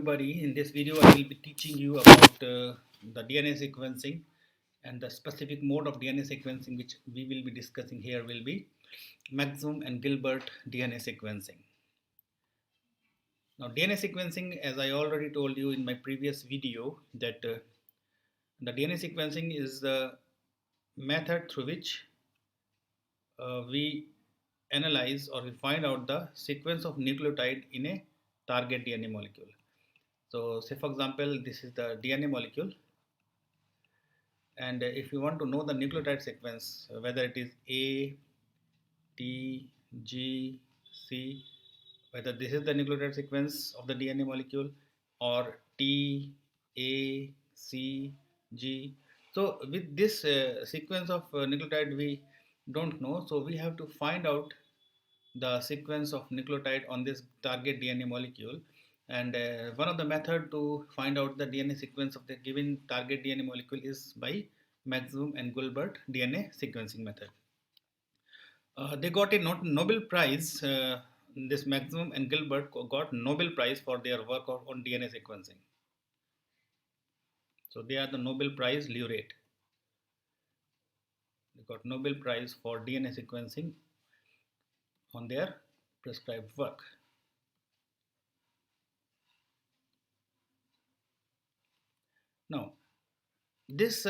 everybody. In this video, I will be teaching you about the DNA sequencing, and the specific mode of DNA sequencing which we will be discussing here will be Maxwell and Gilbert DNA sequencing. Now, DNA sequencing, as I already told you in my previous video, that the DNA sequencing is the method through which we analyze or we find out the sequence of nucleotide in a target DNA molecule. So, say for example, this is the DNA molecule, and if you want to know the nucleotide sequence, whether it is A, T, G, C, whether this is the nucleotide sequence of the DNA molecule or T, A, C, G. So, with this sequence of nucleotide, we don't know. So, we have to find out the sequence of nucleotide on this target DNA molecule, and one of the method to find out the DNA sequence of the given target DNA molecule is by Maxwell and Gilbert DNA sequencing method. They got a Nobel Prize. This Maxwell and Gilbert got Nobel Prize for their work on DNA sequencing. So they are the Nobel Prize laureate. They got Nobel Prize for DNA sequencing on their prescribed work. Now, this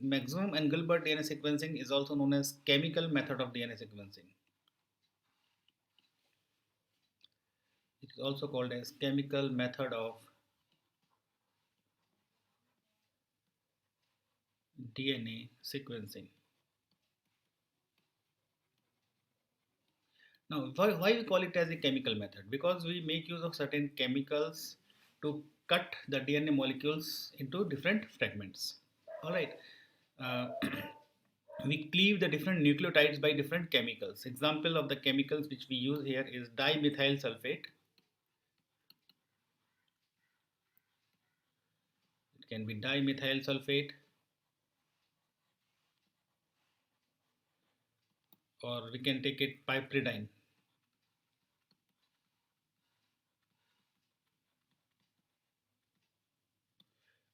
Maxwell and Gilbert DNA sequencing is also known as chemical method of DNA sequencing. It is also called as chemical method of DNA sequencing. Now, why we call it as a chemical method? Because we make use of certain chemicals to cut the DNA molecules into different fragments. All right. Uh, we cleave the different nucleotides by different chemicals. Example of the chemicals which we use here is dimethyl sulfate. It can be dimethyl sulfate, or we can take it piperidine.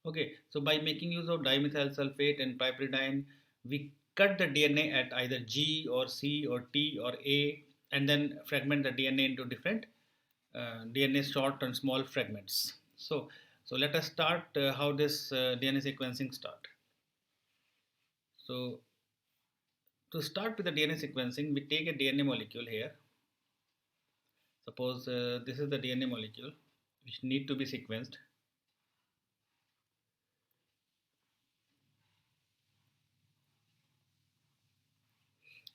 Okay, so by making use of dimethyl sulfate and piperidine, we cut the DNA at either G or C or T or A, and then fragment the DNA into different DNA short and small fragments. So let us start how this DNA sequencing start. So to start with the DNA sequencing, we take a DNA molecule here. Suppose this is the DNA molecule which need to be sequenced.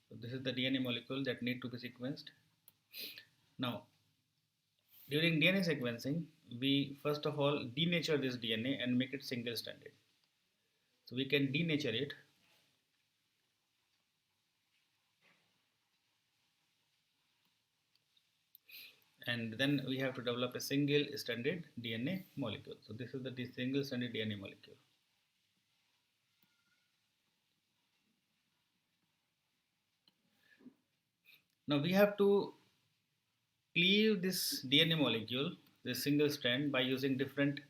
So this is the DNA molecule that need to be sequenced. Now, during DNA sequencing, we first of all denature this DNA and make it single stranded. So we can denature it. And then we have to develop a single stranded DNA molecule. So this is the single stranded DNA molecule. Now we have to cleave this DNA molecule, this single strand, by using different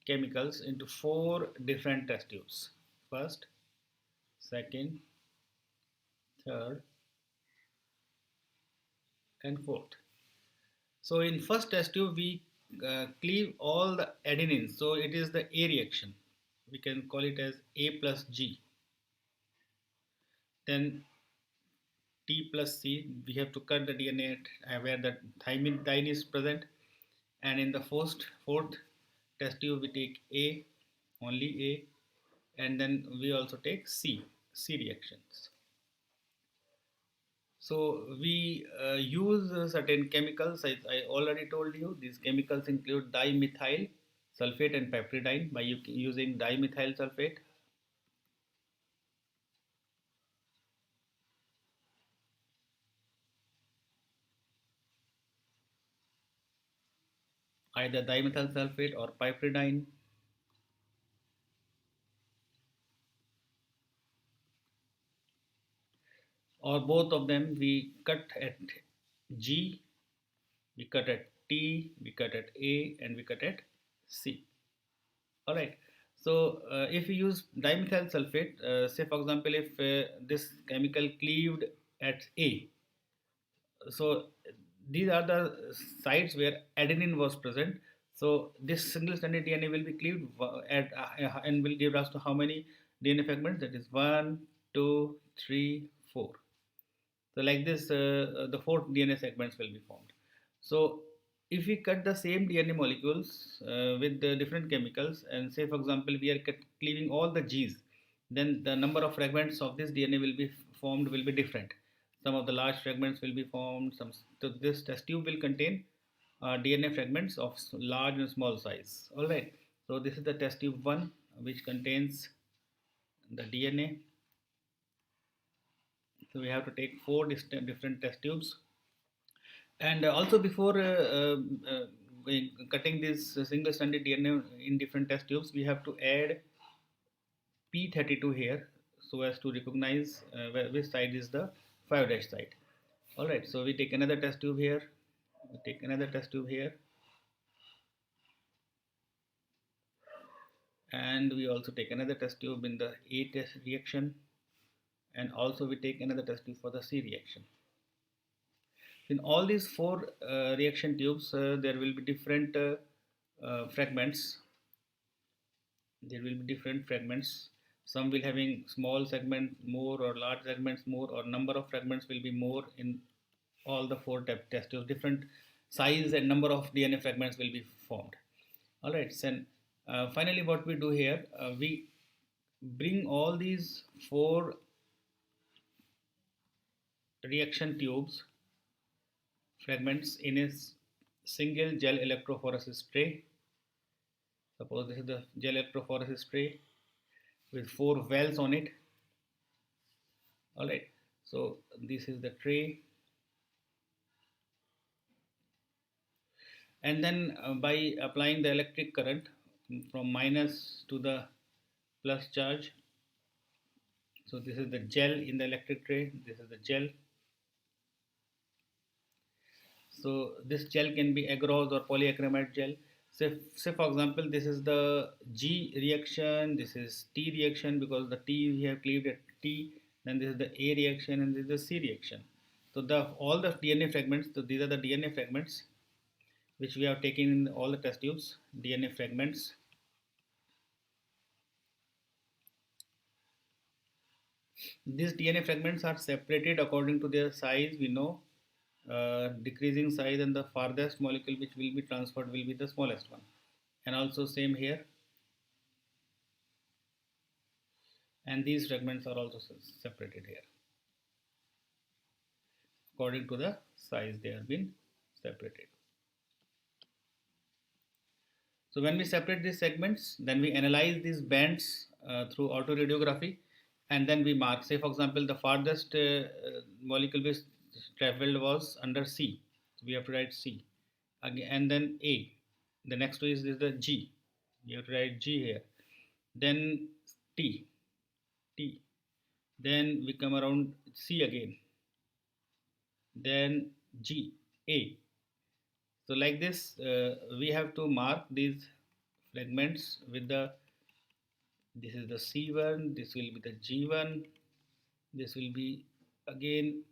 chemicals into 4 different test tubes. First, second, third, and fourth. So in first test tube, we cleave all the adenine. So it is the A reaction. We can call it as A plus G. Then T plus C, we have to cut the DNA where the thymidine is present. And in the fourth test tube, we take A, only A, and then we also take C reactions. So we use certain chemicals. I already told you these chemicals include dimethyl sulfate and piperidine. By using dimethyl sulfate, either dimethyl sulfate or piperidine, or both of them, we cut at G, we cut at T, we cut at A, and we cut at C. All right. So if we use dimethyl sulfate, say for example, if this chemical cleaved at A, so these are the sites where adenine was present. So this single stranded DNA will be cleaved and will give us to how many DNA fragments? That is one, two, three, four. So like this, the four DNA segments will be formed. So if we cut the same DNA molecules with the different chemicals, and say for example we are cleaving all the G's, then the number of fragments of this DNA will be formed will be different. Some of the large fragments will be formed. So this test tube will contain DNA fragments of large and small size. All right. So this is the test tube one, which contains the DNA. So we have to take four different test tubes, and also before cutting this single stranded DNA in different test tubes, we have to add P32 here so as to recognize which side is the 5' side. All right, so we take another test tube here, we take another test tube here, and we also take another test tube in the A test reaction, and also we take another test tube for the C reaction. In all these four reaction tubes, there will be different fragments. There will be different fragments. Some will having small segment more or large segments more, or number of fragments will be more in all the four test tubes. Different size and number of DNA fragments will be formed. All right. So finally, what we do here, we bring all these four reaction tubes fragments in a single gel electrophoresis tray. Suppose this is the gel electrophoresis tray with four wells on it. All right. So this is the tray, and then by applying the electric current from minus to the plus charge. So this is the gel in the electric tray. This is the gel. So this gel can be agarose or polyacrylamide gel. Say for example, this is the G reaction, this is T reaction because the T we have cleaved at T, then this is the A reaction and this is the C reaction. So all the DNA fragments, so these are the DNA fragments which we have taken in all the test tubes, DNA fragments. These DNA fragments are separated according to their size. We know decreasing size, and the farthest molecule which will be transferred will be the smallest one, and also same here, and these fragments are also separated here according to the size they have been separated. So when we separate these segments, then we analyze these bands through autoradiography, and then we mark. Say for example, the farthest molecule which traveled was under C, so we have to write C again, and then A. The next is the G, you have to write G here, then T, then we come around C again, then G, A. So like this, we have to mark these fragments with this is the C1, this will be the G1, this will be again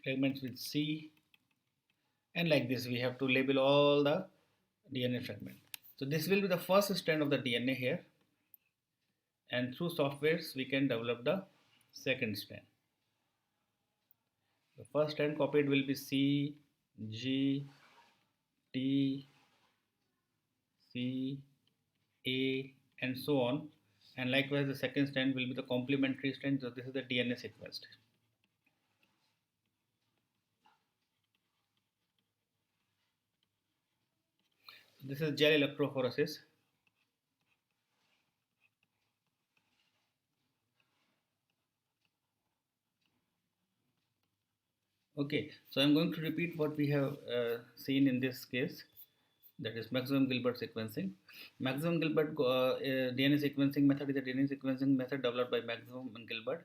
fragments with C, and like this we have to label all the DNA fragment. So this will be the first strand of the DNA here, and through softwares we can develop the second strand. The first strand copied will be C, G, T, C, A, and so on, and likewise the second strand will be the complementary strand. So this is the DNA sequence. This is gel electrophoresis. Okay, so I'm going to repeat what we have seen in this case, that is maximum Gilbert sequencing. Maximum Gilbert DNA sequencing method is a DNA sequencing method developed by Maximum and Gilbert.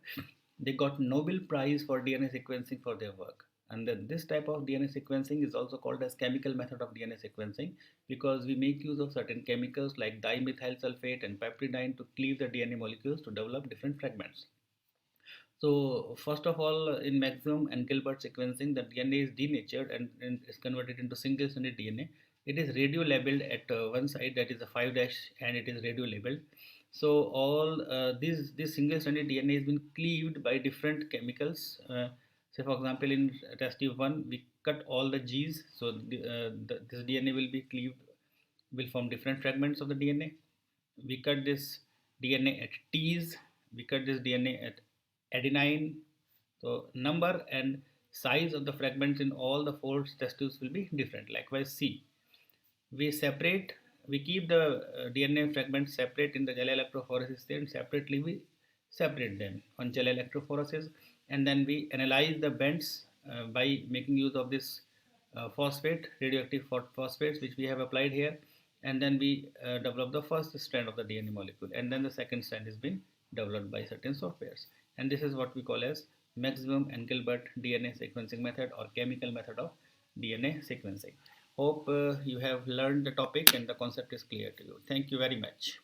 They got Nobel Prize for DNA sequencing for their work. And then this type of DNA sequencing is also called as chemical method of DNA sequencing, because we make use of certain chemicals like dimethyl sulfate and piperidine to cleave the DNA molecules to develop different fragments. So first of all, in Maxwell and Gilbert sequencing, the DNA is denatured and is converted into single-stranded DNA. It is radio labeled at one side, that is a 5' and it is radio labeled. So all this single-stranded DNA has been cleaved by different chemicals. Say for example, in test tube 1, we cut all the G's, so this DNA will be cleaved, will form different fragments of the DNA. We cut this DNA at T's, we cut this DNA at adenine. So number and size of the fragments in all the four test tubes will be different. Likewise C, we separate, we keep the DNA fragments separate in the gel electrophoresis, then separately we separate them on gel electrophoresis, and then we analyze the bends by making use of this phosphate, radioactive phosphates, which we have applied here, and then we develop the first strand of the DNA molecule, and then the second strand has been developed by certain softwares, and this is what we call as Maxwell and Gilbert DNA sequencing method, or chemical method of DNA sequencing. Hope you have learned the topic and the concept is clear to you. Thank you very much.